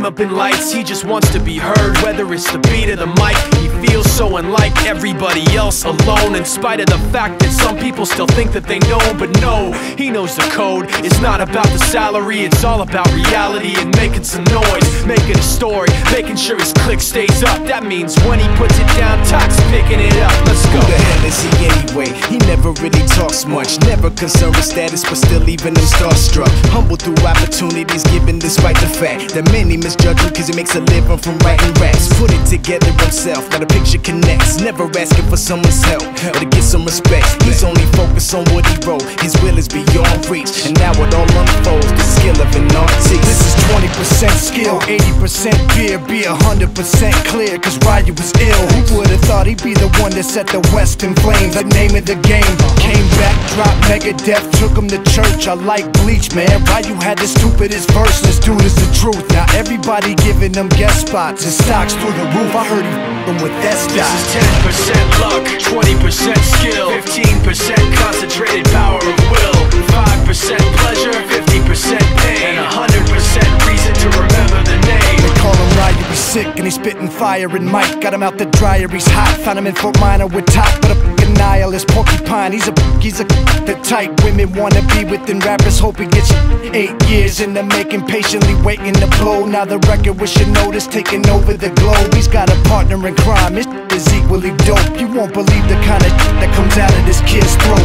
came up in lights, he just wants to be heard. Whether it's the beat of the mic, he feels so unlike everybody else, alone. In spite of the fact that some people still think that they know, but no, he knows the code. It's not about the salary, it's all about reality and making some noise, making a story, making sure his click stays up. That means when he puts it down, Tox picking it up. Let's go. Who the hell is he anyway? He never really talks much, never concerned with status, but still leaving them starstruck. Humble through opportunities, given despite the fact that many misjudge him cause he makes a living from writing raps. Put it together himself, now the picture connects. Never asking for someone's help or to get some respect. He's only focused on what he wrote, his will is beyond reach. And now it all unfolds, the skill of an artist. This is 20% skill, 80% fear. Be 100% clear, cause Ryu was ill. Who would've thought he'd be the one that set the West in flames? The name of the game. Came back, dropped Megadeth, took him to church. I like Bleach, man. Ryu had the stupidest verse. This dude is the truth. Now everybody giving them guest spots. His stocks through the roof. I heard he f***ing with that stock. This is 10% luck, 20% skill, 15% concentrated power of will, 5% pleasure, 50% pain, and 100% reason to remember the name. They call him Ryu, he's sick and he's spitting fire. And Mike got him out the dryer, he's hot. Found him in Fort Minor with Top, but a f***ing nihilist porcupine. He's the type women wanna be with, and rappers hope he gets 8 years in the making, patiently waiting to blow. Now the record with your notice taking over the globe. He's got a partner in crime, his is equally dope. You won't believe the kind of that comes out of this kid's throat.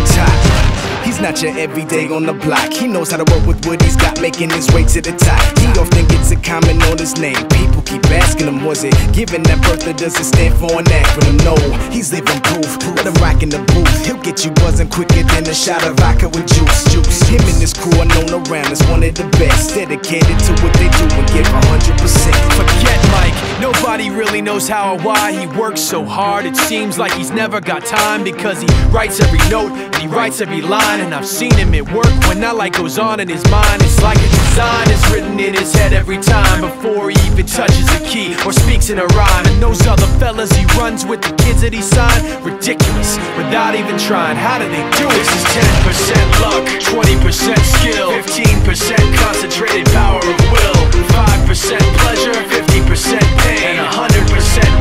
He's not your everyday on the block. He knows how to work with what he's got, making his way to the top. He often gets a comment on his name. People keep asking him, was it given that birth or does it stand for an acronym? No, he's living proof. Let him rock in the booth. He'll get you buzzing quicker than a shot of vodka with juice. Him and his crew are known around as one of the best, dedicated to what they do and give 100%. Forget Mike, nobody really knows how or why he works so hard. It seems like he's never got time, because he writes every note and he writes every line. And I've seen him at work when that light goes on in his mind. It's like a design is written in his head every time, before he even touches a key or speaks in a rhyme. And those other fellas he runs with, the kids that he signed, ridiculous, without even trying. How do they do it? This is 10% luck, 20% skill, 15% concentrated power of will, 5% pleasure, 50% pain, and 100%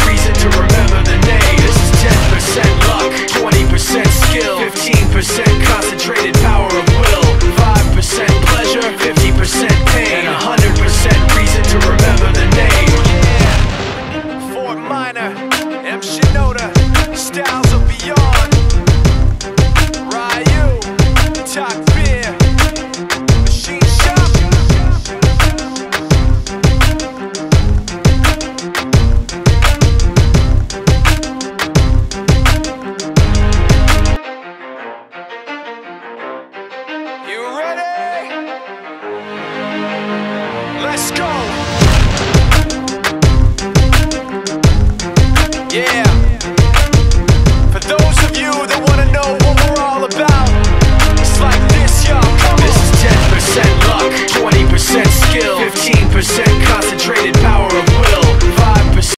reason to remember the name. This is 10% luck, 20% skill, 15% concentrated power of will, 5% pleasure, 50% pain, and 100% reason to remember the name. Yeah. Fort Minor, M. Shinoda, Styles of Beyond, Ryu, Talk Beer, Machine Shop. You ready? Let's go. Yeah. For those of you that want to know what we're all about, it's like this, y'all. Come on. This is 10% luck, 20% skill, 15% concentrated